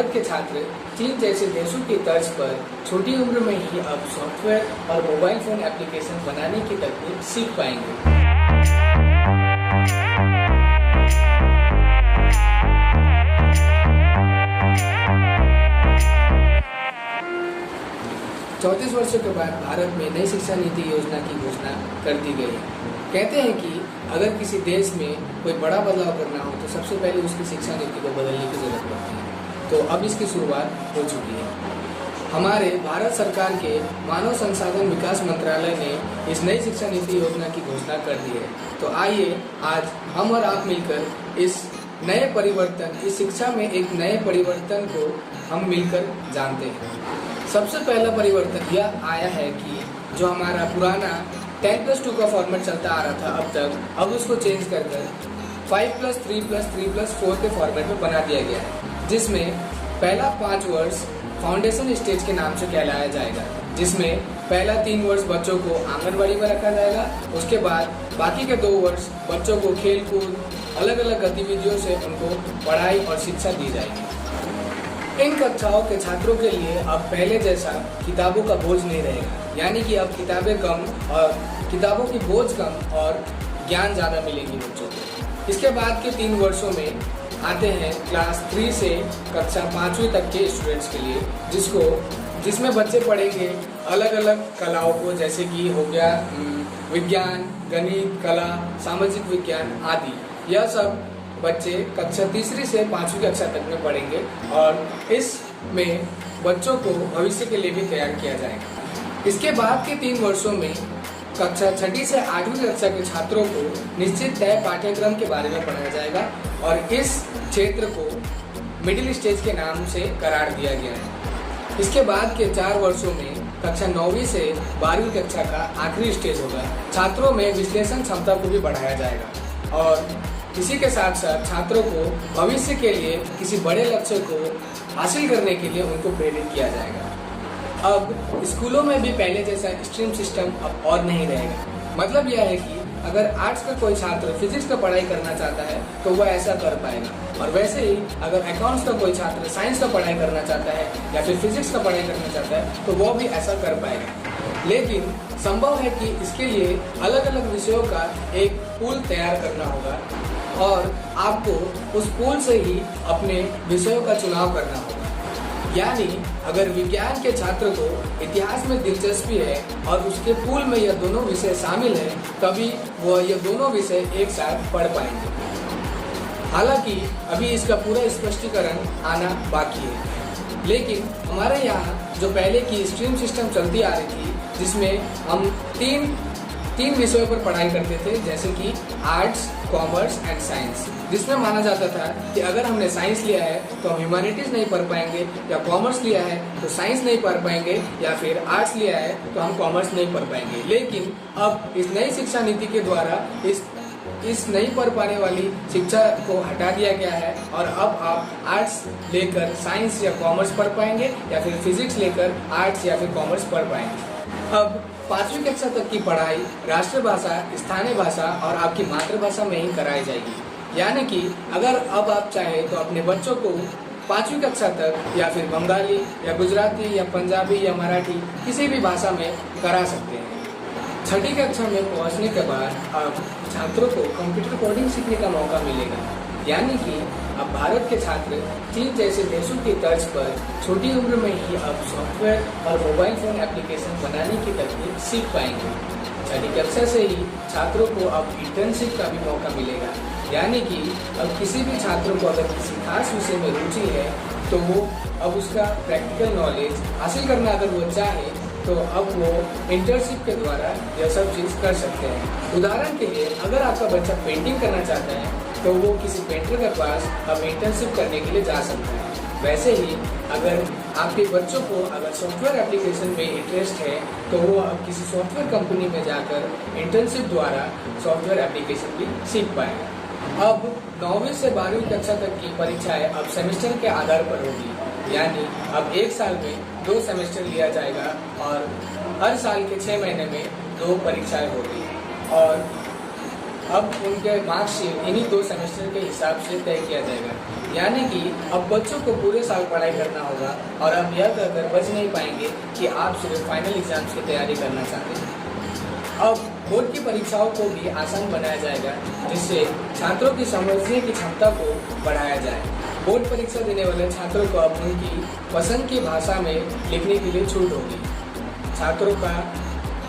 भारत के छात्र चीन जैसे देशों की तर्ज पर छोटी उम्र में ही अब सॉफ्टवेयर और मोबाइल फोन एप्लीकेशन बनाने की तकनीक सीख पाएंगे। 34 वर्षों के बाद भारत में नई शिक्षा नीति योजना की घोषणा कर दी गई है। कहते हैं कि अगर किसी देश में कोई बड़ा बदलाव करना हो तो सबसे पहले उसकी शिक्षा नीति को बदलने की जरूरत पड़ती है। तो अब इसकी शुरुआत हो चुकी है। हमारे भारत सरकार के मानव संसाधन विकास मंत्रालय ने इस नई शिक्षा नीति योजना की घोषणा कर दी है। तो आइए आज हम और आप मिलकर इस नए परिवर्तन, इस शिक्षा में एक नए परिवर्तन को हम मिलकर जानते हैं। सबसे पहला परिवर्तन यह आया है कि जो हमारा पुराना 10+2 का फॉर्मेट चलता आ रहा था अब तक, अब उसको चेंज कर 5+3+3+4 के फॉर्मेट में बना दिया गया है, जिसमें पहला 5 वर्ष फाउंडेशन स्टेज के नाम से कहलाया जाएगा, जिसमें पहला 3 वर्ष बच्चों को आंगनबाड़ी में रखा जाएगा। उसके बाद बाकी के 2 वर्ष बच्चों को खेल कूद अलग अलग गतिविधियों से उनको पढ़ाई और शिक्षा दी जाएगी। इन कक्षाओं के छात्रों के लिए अब पहले जैसा किताबों का बोझ नहीं रहेगा, यानी कि अब किताबें कम और किताबों की बोझ कम और ज्ञान ज़्यादा मिलेगी बच्चों को। इसके बाद के 3 वर्षों में आते हैं क्लास 3 से कक्षा 5वीं तक के स्टूडेंट्स के लिए, जिसमें बच्चे पढ़ेंगे अलग अलग कलाओं को, जैसे कि हो गया विज्ञान, गणित, कला, सामाजिक विज्ञान आदि। यह सब बच्चे कक्षा 3 से 5वीं कक्षा तक में पढ़ेंगे और इसमें बच्चों को भविष्य के लिए भी तैयार किया जाएगा। इसके बाद के 3 वर्षों में कक्षा 6 से 8वीं कक्षा के छात्रों को निश्चित तय पाठ्यक्रम के बारे में पढ़ाया जाएगा और इस क्षेत्र को मिडिल स्टेज के नाम से करार दिया गया है। इसके बाद के 4 वर्षों में कक्षा 9वीं से 12वीं कक्षा का आखिरी स्टेज होगा। छात्रों में विश्लेषण क्षमता को भी बढ़ाया जाएगा और इसी के साथ साथ छात्रों को भविष्य के लिए किसी बड़े लक्ष्य को हासिल करने के लिए उनको प्रेरित किया जाएगा। अब स्कूलों में भी पहले जैसा स्ट्रीम सिस्टम अब और नहीं रहेगा। मतलब यह है कि अगर आर्ट्स का कोई छात्र फिजिक्स का पढ़ाई करना चाहता है तो वह ऐसा कर पाएगा, और वैसे ही अगर अकाउंट्स का कोई छात्र साइंस का पढ़ाई करना चाहता है या फिर फिजिक्स का पढ़ाई करना चाहता है तो वह भी ऐसा कर पाएगा। लेकिन संभव है कि इसके लिए अलग अलग विषयों का एक पूल तैयार करना होगा और आपको उस पूल से ही अपने विषयों का चुनाव करना होगा। यानी अगर विज्ञान के छात्र को इतिहास में दिलचस्पी है और उसके पूल में यह दोनों विषय शामिल है, तभी वह यह दोनों विषय एक साथ पढ़ पाएंगे। हालांकि अभी इसका पूरा स्पष्टीकरण आना बाकी है, लेकिन हमारे यहाँ जो पहले की स्ट्रीम सिस्टम चलती आ रही थी, जिसमें हम तीन विषयों पर पढ़ाई करते थे, जैसे कि आर्ट्स, कॉमर्स एंड साइंस, जिसमें माना जाता था कि अगर हमने साइंस लिया है तो हम ह्यूमैनिटीज नहीं पढ़ पाएंगे, या कॉमर्स लिया है तो साइंस नहीं पढ़ पाएंगे, या फिर आर्ट्स लिया है तो हम कॉमर्स नहीं पढ़ पाएंगे। लेकिन अब इस नई शिक्षा नीति के द्वारा इस नहीं पढ़ पाने वाली शिक्षा को हटा दिया गया है और अब आप आर्ट्स लेकर साइंस या कॉमर्स पढ़ पाएंगे, या फिर फिजिक्स लेकर आर्ट्स या फिर कॉमर्स पढ़ पाएंगे। अब 5वीं कक्षा तक की पढ़ाई राष्ट्रभाषा, स्थानीय भाषा और आपकी मातृभाषा में ही कराई जाएगी। यानी कि अगर अब आप चाहें तो अपने बच्चों को 5वीं कक्षा तक या फिर बंगाली या गुजराती या पंजाबी या मराठी किसी भी भाषा में करा सकते हैं। 6ठी कक्षा में पहुंचने के बाद अब छात्रों को कंप्यूटर कोडिंग सीखने का मौका मिलेगा। यानी कि अब भारत के छात्र चीन जैसे देशों की तर्ज पर छोटी उम्र में ही अब सॉफ्टवेयर और मोबाइल फोन एप्लीकेशन बनाने की तकनीक सीख पाएंगे। 6ठी कक्षा से ही छात्रों को अब इंटर्नशिप का भी मौका मिलेगा। यानी कि अब किसी भी छात्र को अगर किसी खास विषय में रुचि है तो वो अब उसका प्रैक्टिकल नॉलेज हासिल करना अगर वो चाहे तो अब वो इंटर्नशिप के द्वारा यह सब चीज़ कर सकते हैं। उदाहरण के लिए अगर आपका बच्चा पेंटिंग करना चाहता है तो वो किसी पेंटर के पास अब इंटर्नशिप करने के लिए जा सकता है। वैसे ही अगर आपके बच्चों को अगर सॉफ्टवेयर एप्लीकेशन में इंटरेस्ट है तो वो अब किसी सॉफ्टवेयर कंपनी में जाकर इंटर्नशिप द्वारा सॉफ्टवेयर एप्लीकेशन भी सीख पाएगा। अब 9वीं से 12वीं कक्षा तक की परीक्षाएं अब सेमेस्टर के आधार पर होगी। यानी अब 1 साल में 2 सेमेस्टर लिया जाएगा और हर साल के 6 महीने में 2 परीक्षाएं होगी। और अब उनके मार्कशीट इन्हीं 2 सेमेस्टर के हिसाब से तय किया जाएगा। यानी कि अब बच्चों को पूरे साल पढ़ाई करना होगा और अब यह कहकर बच नहीं पाएंगे कि आप सिर्फ फाइनल एग्जाम्स की तैयारी करना चाहते हैं। अब बोर्ड की परीक्षाओं को भी आसान बनाया जाएगा, जिससे छात्रों की समझने की क्षमता को बढ़ाया जाए। बोर्ड परीक्षा देने वाले छात्रों को अब उनकी पसंद की भाषा में लिखने के लिए छूट होगी। छात्रों का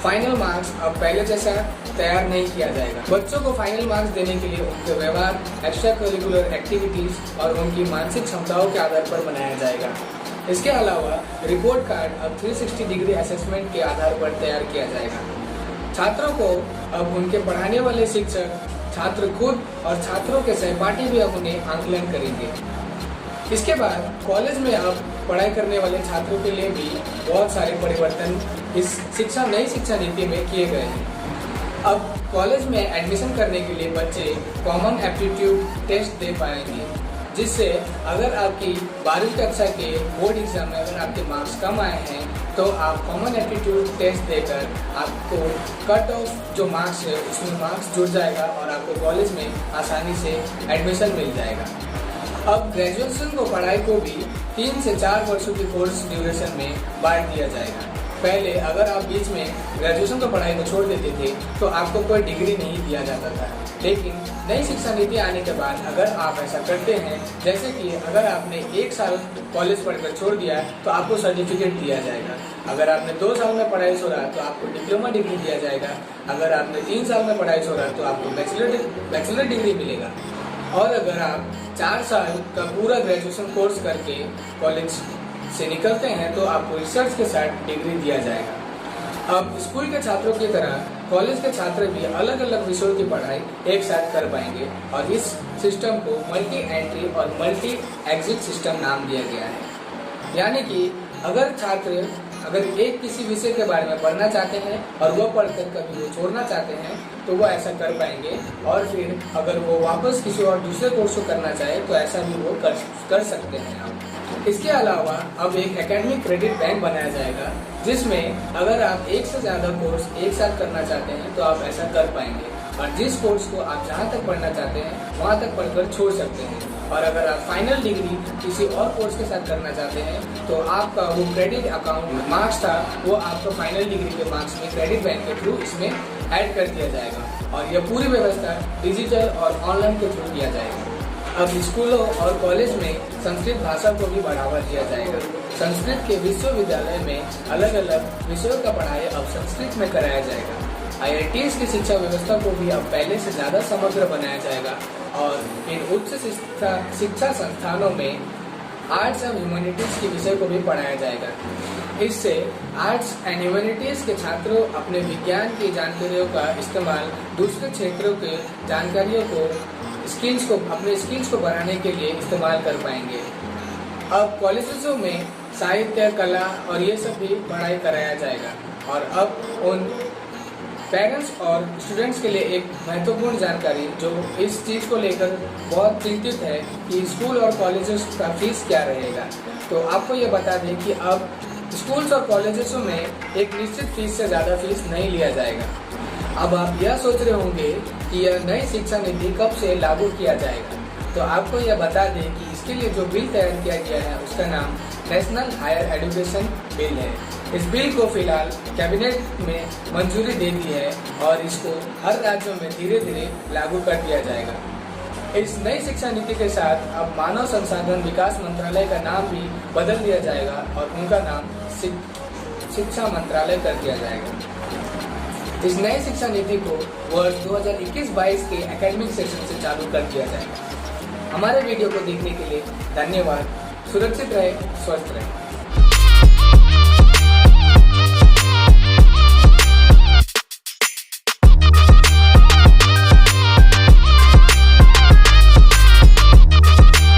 फाइनल मार्क्स अब पहले जैसा तैयार नहीं किया जाएगा। बच्चों को फाइनल मार्क्स देने के लिए उनके व्यवहार, एक्स्ट्रा करिकुलर एक्टिविटीज और उनकी मानसिक क्षमताओं के आधार पर बनाया जाएगा। इसके अलावा रिपोर्ट कार्ड अब 360 डिग्री असेसमेंट के आधार पर तैयार किया जाएगा। छात्रों को अब उनके पढ़ाने वाले शिक्षक, छात्र खुद और छात्रों के सहपाठी भी अब उन्हें आंकलन करेंगे। इसके बाद कॉलेज में अब पढ़ाई करने वाले छात्रों के लिए भी बहुत सारे परिवर्तन इस नई शिक्षा नीति में किए गए हैं। अब कॉलेज में एडमिशन करने के लिए बच्चे कॉमन एप्टीट्यूड टेस्ट दे पाएंगे, जिससे अगर आपकी 12वीं कक्षा के बोर्ड एग्जाम में अगर आपके मार्क्स कम आए हैं तो आप कॉमन एप्टीट्यूड टेस्ट देकर आपको कट ऑफ जो मार्क्स है उसमें मार्क्स जुड़ जाएगा और आपको कॉलेज में आसानी से एडमिशन मिल जाएगा। अब ग्रेजुएशन को पढ़ाई को भी 3 से 4 वर्षों की कोर्स ड्यूरेशन में बांट दिया जाएगा। पहले अगर आप बीच में ग्रेजुएशन की पढ़ाई को छोड़ देते थे तो आपको कोई डिग्री नहीं दिया जाता था, लेकिन नई शिक्षा नीति आने के बाद अगर आप ऐसा करते हैं, जैसे कि अगर आपने 1 साल कॉलेज पढ़कर छोड़ दिया तो आपको सर्टिफिकेट दिया जाएगा। अगर आपने 2 साल में पढ़ाई छोड़ा तो आपको डिप्लोमा डिग्री दिया जाएगा। अगर आपने 3 साल में पढ़ाई छोड़ा तो आपको बैचलर डिग्री मिलेगा। और अगर आप 4 साल का पूरा ग्रेजुएशन कोर्स करके कॉलेज से निकलते हैं तो आपको रिसर्च के साथ डिग्री दिया जाएगा। अब स्कूल के छात्रों की तरह कॉलेज के छात्र भी अलग अलग विषयों की पढ़ाई एक साथ कर पाएंगे और इस सिस्टम को मल्टी एंट्री और मल्टी एग्जिट सिस्टम नाम दिया गया है। यानी कि अगर छात्र एक किसी विषय के बारे में पढ़ना चाहते हैं और वो पढ़कर कभी वो छोड़ना चाहते हैं तो वो ऐसा कर पाएंगे, और फिर अगर वो वापस किसी और दूसरे कोर्स को करना चाहे तो ऐसा भी वो कर सकते हैं। आप इसके अलावा अब एक एकेडमिक क्रेडिट बैंक बनाया जाएगा, जिसमें अगर आप 1 से ज़्यादा कोर्स एक साथ करना चाहते हैं तो आप ऐसा कर पाएंगे और जिस कोर्स को आप जहाँ तक पढ़ना चाहते हैं वहाँ तक पढ़कर छोड़ सकते हैं। और अगर आप फाइनल डिग्री किसी और कोर्स के साथ करना चाहते हैं तो आपका वो क्रेडिट अकाउंट मार्क्स था वो आपको फाइनल डिग्री के मार्क्स में क्रेडिट बैंक के थ्रू इसमें ऐड कर दिया जाएगा और यह पूरी व्यवस्था डिजिटल और ऑनलाइन के थ्रू किया जाएगा। अब स्कूलों और कॉलेज में संस्कृत भाषा को भी बढ़ावा दिया जाएगा। संस्कृत के विश्वविद्यालय में अलग अलग विषयों का पढ़ाई अब संस्कृत में कराया जाएगा। IITs की शिक्षा व्यवस्था को भी अब पहले से ज़्यादा समग्र बनाया जाएगा और इन उच्च शिक्षा संस्थानों में आर्ट्स एंड ह्यूमैनिटीज़ के विषय को भी पढ़ाया जाएगा। इससे आर्ट्स एंड ह्यूमैनिटीज़ के छात्रों अपने विज्ञान की जानकारियों का इस्तेमाल दूसरे क्षेत्रों के जानकारियों को अपने स्किल्स को बढ़ाने के लिए इस्तेमाल कर पाएंगे। अब कॉलेजों में साहित्य, कला और ये सब भी पढ़ाई कराया जाएगा और अब उन पेरेंट्स और स्टूडेंट्स के लिए एक महत्वपूर्ण जानकारी जो इस चीज़ को लेकर बहुत चिंतित है कि स्कूल और कॉलेजेस का फीस क्या रहेगा। तो आपको ये बता दें कि अब स्कूल्स और कॉलेजेस में एक निश्चित फीस से ज़्यादा फीस नहीं लिया जाएगा। अब आप यह सोच रहे होंगे कि यह नई शिक्षा नीति कब से लागू किया जाएगा, तो आपको यह बता दें कि इसके लिए जो बिल तैयार किया गया है उसका नाम नेशनल हायर एजुकेशन बिल है। इस बिल को फिलहाल कैबिनेट में मंजूरी दे दी है और इसको हर राज्यों में धीरे धीरे लागू कर दिया जाएगा। इस नई शिक्षा नीति के साथ अब मानव संसाधन विकास मंत्रालय का नाम भी बदल दिया जाएगा और उनका नाम शिक्षा मंत्रालय कर दिया जाएगा। इस नई शिक्षा नीति को वर्ष 2021-22 के एकेडमिक सेशन से चालू कर दिया जाएगा। हमारे वीडियो को देखने के लिए धन्यवाद। सुरक्षित रहे, स्वस्थ रहे।